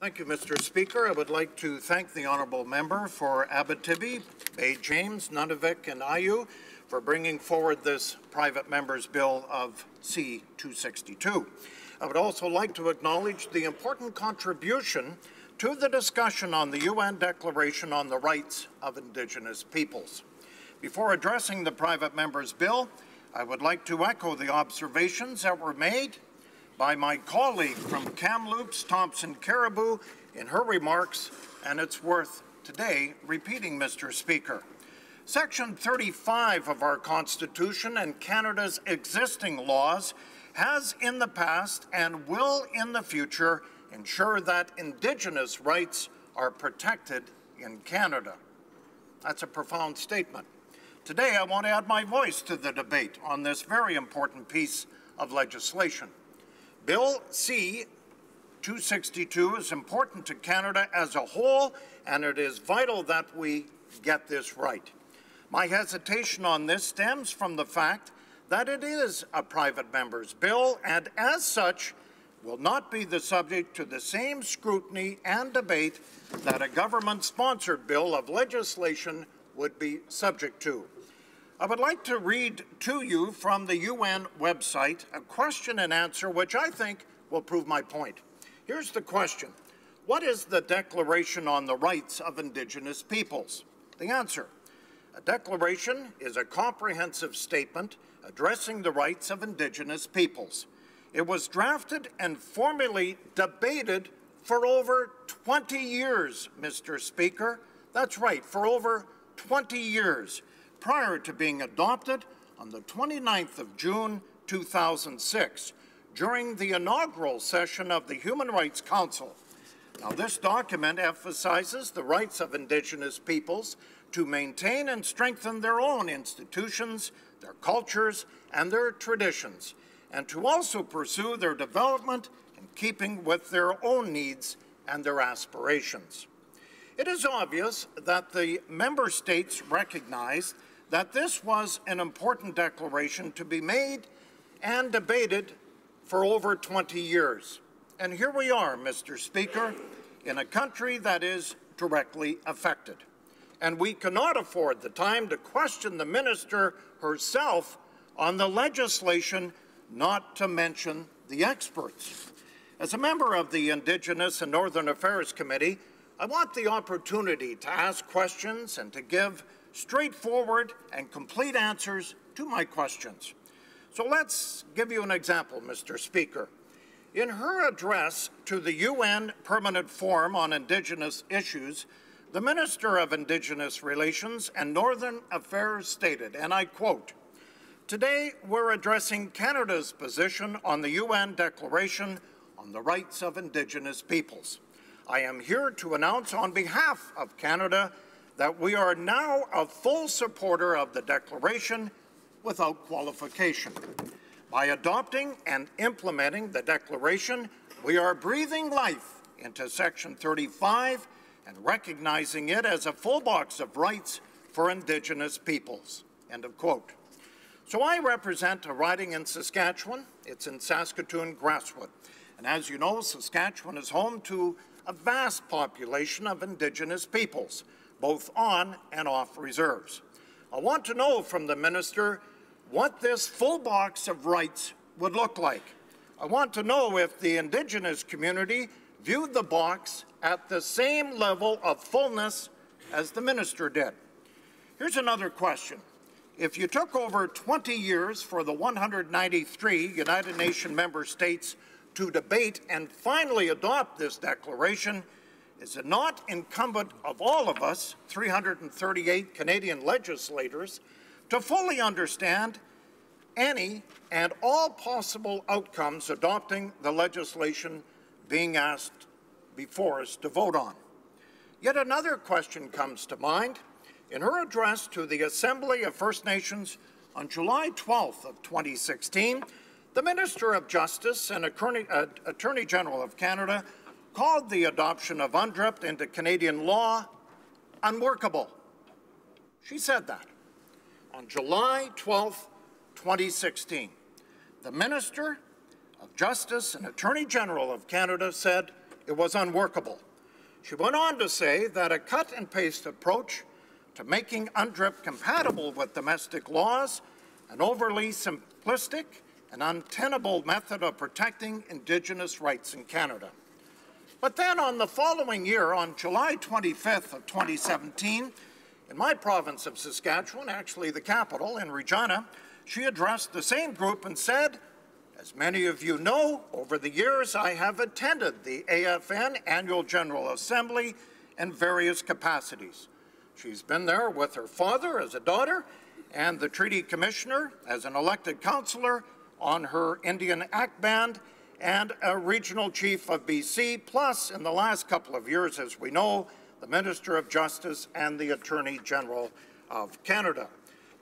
Thank you, Mr. Speaker. I would like to thank the honourable member for Abitibi, Bay James, Nunavik and Ayu for bringing forward this private member's bill of C-262. I would also like to acknowledge the important contribution to the discussion on the UN Declaration on the Rights of Indigenous Peoples. Before addressing the private member's bill, I would like to echo the observations that were made by my colleague from Kamloops, Thompson Caribou, in her remarks, and it's worth today repeating, Mr. Speaker. Section 35 of our Constitution and Canada's existing laws has in the past and will in the future ensure that Indigenous rights are protected in Canada. That's a profound statement. Today, I want to add my voice to the debate on this very important piece of legislation. Bill C-262 is important to Canada as a whole, and it is vital that we get this right. My hesitation on this stems from the fact that it is a private member's bill, and as such, will not be the subject to the same scrutiny and debate that a government-sponsored bill of legislation would be subject to. I would like to read to you from the UN website a question and answer which I think will prove my point. Here's the question. What is the Declaration on the Rights of Indigenous Peoples? The answer. A declaration is a comprehensive statement addressing the rights of Indigenous peoples. It was drafted and formally debated for over 20 years, Mr. Speaker. That's right, for over 20 years. Prior to being adopted on the 29th of June 2006 during the inaugural session of the Human Rights Council. Now, this document emphasizes the rights of Indigenous peoples to maintain and strengthen their own institutions, their cultures, and their traditions, and to also pursue their development in keeping with their own needs and their aspirations. It is obvious that the member states recognized that this was an important declaration to be made and debated for over 20 years. And here we are, Mr. Speaker, in a country that is directly affected. And we cannot afford the time to question the minister herself on the legislation, not to mention the experts. As a member of the Indigenous and Northern Affairs Committee, I want the opportunity to ask questions and to give straightforward and complete answers to my questions. So let's give you an example, Mr. Speaker. In her address to the UN Permanent Forum on Indigenous Issues, the Minister of Indigenous Relations and Northern Affairs stated, and I quote, "Today we're addressing Canada's position on the UN Declaration on the Rights of Indigenous Peoples. I am here to announce on behalf of Canada that we are now a full supporter of the Declaration without qualification. By adopting and implementing the Declaration, we are breathing life into Section 35 and recognizing it as a full box of rights for Indigenous peoples." End of quote. So I represent a riding in Saskatchewan. It's in Saskatoon-Grasswood. And as you know, Saskatchewan is home to a vast population of Indigenous peoples, both on and off reserves. I want to know from the minister what this full box of rights would look like. I want to know if the Indigenous community viewed the box at the same level of fullness as the minister did. Here's another question. If you took over 20 years for the 193 United Nations member states to debate and finally adopt this declaration, is it not incumbent of all of us, 338 Canadian legislators, to fully understand any and all possible outcomes adopting the legislation being asked before us to vote on? Yet another question comes to mind. In her address to the Assembly of First Nations on July 12th of 2016, the Minister of Justice and Attorney General of Canada called the adoption of UNDRIP into Canadian law unworkable. She said that on July 12th, 2016. The Minister of Justice and Attorney General of Canada said it was unworkable. She went on to say that a cut-and-paste approach to making UNDRIP compatible with domestic laws, an overly simplistic and untenable method of protecting Indigenous rights in Canada. But then on the following year, on July 25th of 2017, in my province of Saskatchewan, actually the capital, in Regina, she addressed the same group and said, "As many of you know, over the years I have attended the AFN Annual General Assembly in various capacities. She's been there with her father as a daughter and the Treaty Commissioner as an elected councillor on her Indian Act Band and a regional chief of BC, plus in the last couple of years, as we know, the Minister of Justice and the Attorney General of Canada."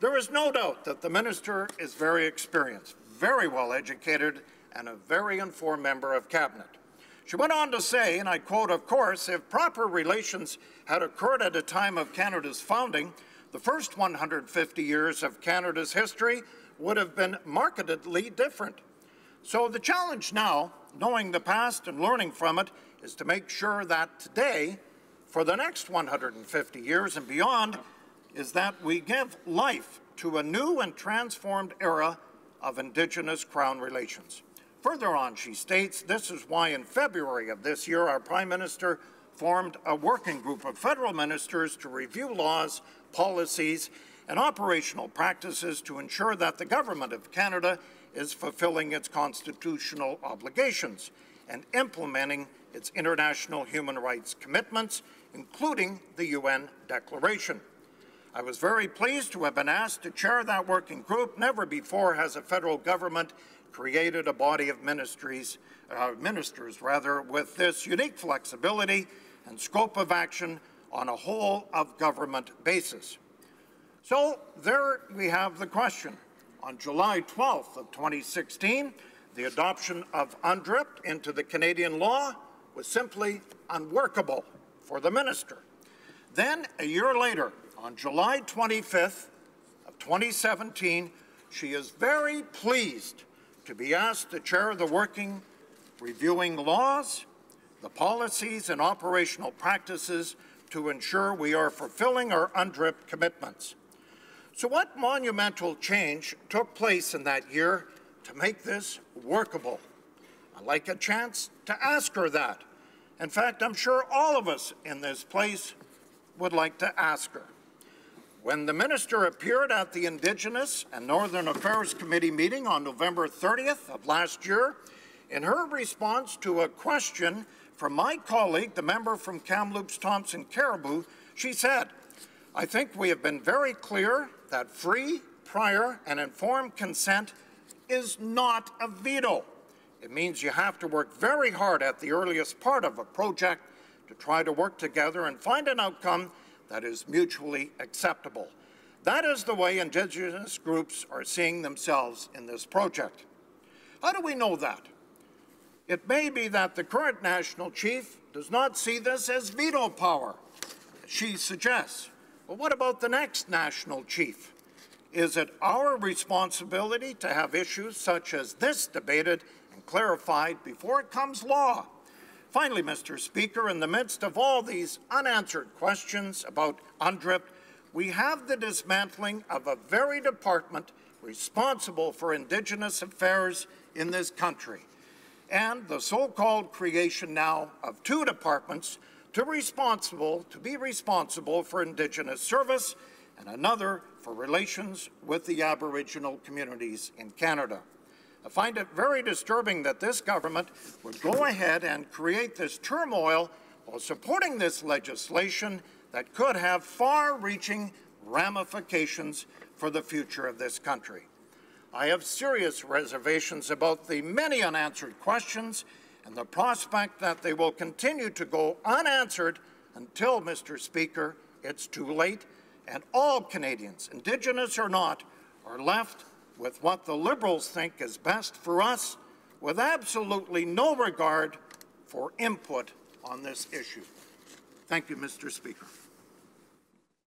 There is no doubt that the Minister is very experienced, very well educated, and a very informed member of Cabinet. She went on to say, and I quote, "Of course, if proper relations had occurred at a time of Canada's founding, the first 150 years of Canada's history would have been markedly different. So the challenge now, knowing the past and learning from it, is to make sure that today, for the next 150 years and beyond, is that we give life to a new and transformed era of Indigenous Crown relations." Further on, she states, "This is why in February of this year, our Prime Minister formed a working group of federal ministers to review laws, policies, and operational practices to ensure that the Government of Canada is fulfilling its constitutional obligations and implementing its international human rights commitments, including the UN Declaration. I was very pleased to have been asked to chair that working group. Never before has a federal government created a body of ministers with this unique flexibility and scope of action on a whole-of-government basis." So there we have the question. On July 12th of 2016, the adoption of UNDRIP into the Canadian law was simply unworkable for the Minister. Then, a year later, on July 25th of 2017, she is very pleased to be asked to chair the working, reviewing laws, the policies and operational practices to ensure we are fulfilling our UNDRIP commitments. So what monumental change took place in that year to make this workable? I'd like a chance to ask her that. In fact, I'm sure all of us in this place would like to ask her. When the Minister appeared at the Indigenous and Northern Affairs Committee meeting on November 30th of last year, in her response to a question from my colleague, the member from Kamloops Thompson Caribou, she said, "I think we have been very clear that free, prior, and informed consent is not a veto. It means you have to work very hard at the earliest part of a project to try to work together and find an outcome that is mutually acceptable. That is the way Indigenous groups are seeing themselves in this project." How do we know that? It may be that the current National Chief does not see this as veto power, as she suggests. But what about the next National Chief? Is it our responsibility to have issues such as this debated and clarified before it becomes law? Finally, Mr. Speaker, in the midst of all these unanswered questions about UNDRIP, we have the dismantling of a very department responsible for Indigenous affairs in this country, and the so-called creation now of two departments to be responsible for Indigenous service and another for relations with the Aboriginal communities in Canada. I find it very disturbing that this government would go ahead and create this turmoil while supporting this legislation that could have far-reaching ramifications for the future of this country. I have serious reservations about the many unanswered questions and the prospect that they will continue to go unanswered until, Mr. Speaker, it's too late and all Canadians, Indigenous or not, are left with what the Liberals think is best for us, with absolutely no regard for input on this issue. Thank you, Mr. Speaker.